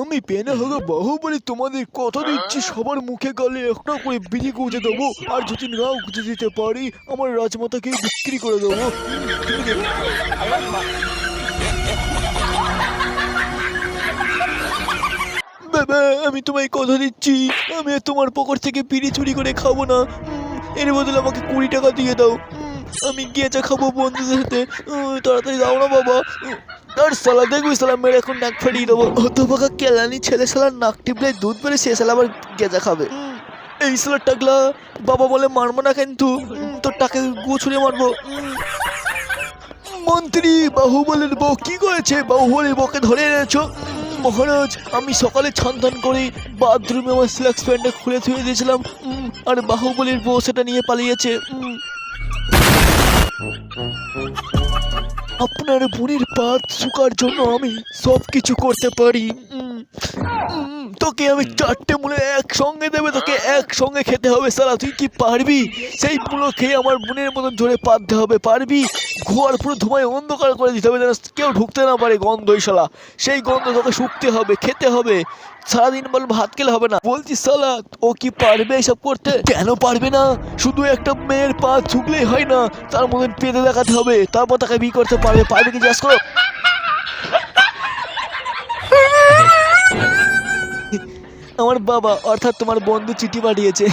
আমি পেনে হলো বাহুবলী তোমাদের কথা দিচ্ছি সবার মুখে গালে একটা করে বিড়ি গুঁজে দেবো, আর যদি নাও গুঁজে দিতে পারি আমার রাজমাতাকে বিক্রি করে দেবো। বাবা আমি তোমায় কথা দিচ্ছি আমি আর তোমার পকেট থেকে বিড়ি চুরি করে খাবো না। এর বদলে আমাকে 20 টাকা দিয়ে দাও। আমি গেঁজা খাবো বন্ধুদের সাথে। তাড়াতাড়ি দাও না বাবা। আর সালা দেখবি সালা মেরে এখন নাক ফাটিয়ে দেবো। অত পাকা কেলানি ছেলে সালার নাক টিপলে দুধ বেড়ে সে সালা আবার গেঁজা খাবে। এই সালা টাকলা বাবা বলে মারবো না কিন্তু তোর টাকে গু ছুঁড়ে মারবো। মন্ত্রী বাহুবলীর বউ কি করেছে? বাহুবলীর বউকে ধরে এনেছো? মহারাজ আমি সকালে ছান করে বাথরুমে আমার স্ল্যাক্স প্যান্টটা খুলে ধুয়ে দিয়েছিলাম, আর বাহুবলীর বউ সেটা নিয়ে পালিয়েছে। আপনার বোনের পাত শুকার জন্য আমি সব কিছু করতে পারি। তোকে আমি 4টে মূলো একসঙ্গে দেবে, তোকে একসঙ্গে খেতে হবে সালা। তুই কি পারবি? সেই মূলো খেয়ে আমার বোনের মতন জোরে পাততে হবে, পারবি? ঘোয়ার পুরো ধোঁয়ায় অন্ধকার করে দিতে হবে যেন কেউ ঢুকতে না পারে গন্ধই শালা। সেই গন্ধ তোকে শুকতে হবে, খেতে হবে, সারাদিন বল ভাত খেলে হবে না। বলছি সালা ও কি পারবে এসব করতে? কেন পারবে না? শুধু একটা মেয়ের পা ঝুঁকলেই হয় না, তার মতন পেতে দেখাতে হবে, তারপর তাকে বিয়ে করতে পারবে। পারবে কি জিজ্ঞাসা করো? আমার বাবা অর্থাৎ তোমার বন্ধু চিঠি পাঠিয়েছে।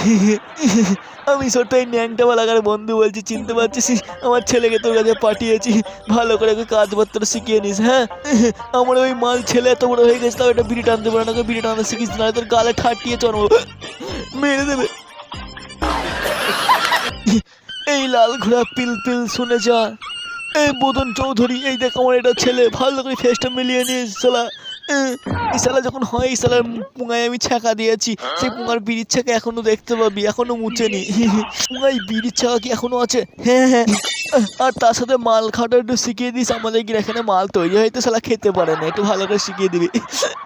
আমি সত্যি ন্যাংটা বালাকার বন্ধু বলছি, চিনতে পারছিস? আমার ছেলেকে তোর কাছে পাঠিয়েছি, ভালো করে ওকে কাজপত্র শিখিয়ে নিস। হ্যাঁ আমার ওই মাল ছেলে এত বড় হয়ে গেছে তাও এটা বিড়ি টানতে পারে না, ওকে বিড়ি টানতে শিখিস না, তোর গালে ঠাটিয়ে চড়বো, মেরে দেবে। এই লাল ঘোড়া পিল পিল শুনে যা। এই বোদন চৌধুরী এই দেখ আমার এটা ছেলে, ভালো করে ফেসটা মিলিয়ে নিস শালা। এই শালা যখন হয় এই শালার পুঙায় আমি ছ্যাঁকা দিয়েছি, সেই পুঙার বিড়ির ছ্যাঁকা এখনো দেখতে পাবি, এখনো মুছেনি। পুঙায় বিড়ির ছ্যাঁকা কি এখনো আছে? হ্যাঁ হ্যাঁ। আর তার সাথে মাল খাওয়াটা একটু শিখিয়ে দিস, আমাদের কি এখানে মাল তৈরি হয়তো শালা খেতে পারে না, একটু ভালো করে শিখিয়ে দিবি,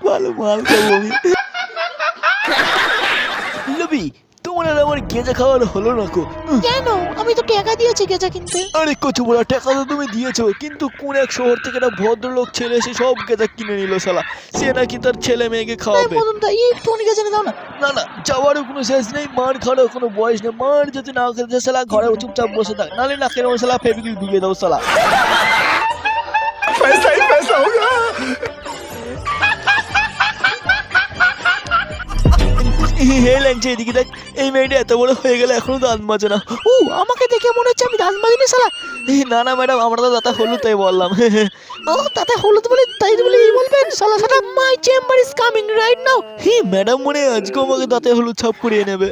ভালো মাল খাবো আমি। লবি তোমার আর আমার গেঁজা খাওয়ার হলো না কো? কেন? আমি তো টাকা দিয়েছি গেজা কিনতে। আরে কচু বড়া টাকা তো তুমি দিয়েছো, কিন্তু কোন এক শহর থেকে একটা ভদ্রলোক ছেলে এসে সব গেঁজা কিনে নিল শালা, সে নাকি তার ছেলে মেয়েকে খাওয়াবে। মদন দা একটুখানি গেজা দাও না। না না যাওয়ারও কোনো শেষ নেই, মার খাওয়ারও কোনো বয়স নেই। মার যদি না খেতে শালা ঘরে চুপচাপ বসে থাক, নাহলে না খেলে শালা ফেবিকুইক ঢুকিয়ে দাও শালা। पैसा ही पैसा होगा। হে লাগছে এদিকে দেখ, এই মেয়েটা এত বড় হয়ে গেলে এখনো দাঁত মাজে না। ও আমাকে দেখে মনে হচ্ছে আমি দাঁত মাজিনি শালা। না না ম্যাডাম আমরা তো দাঁতা হলুদ তাই বললাম। ও তাতে হলুদ বলে তাই বলে এই বলবেন শালা? শালা মাই chamber is coming right now. Madam মনে হয় আজকে আমাকে দাঁতে হলুদ ছাপ করিয়ে নেবে।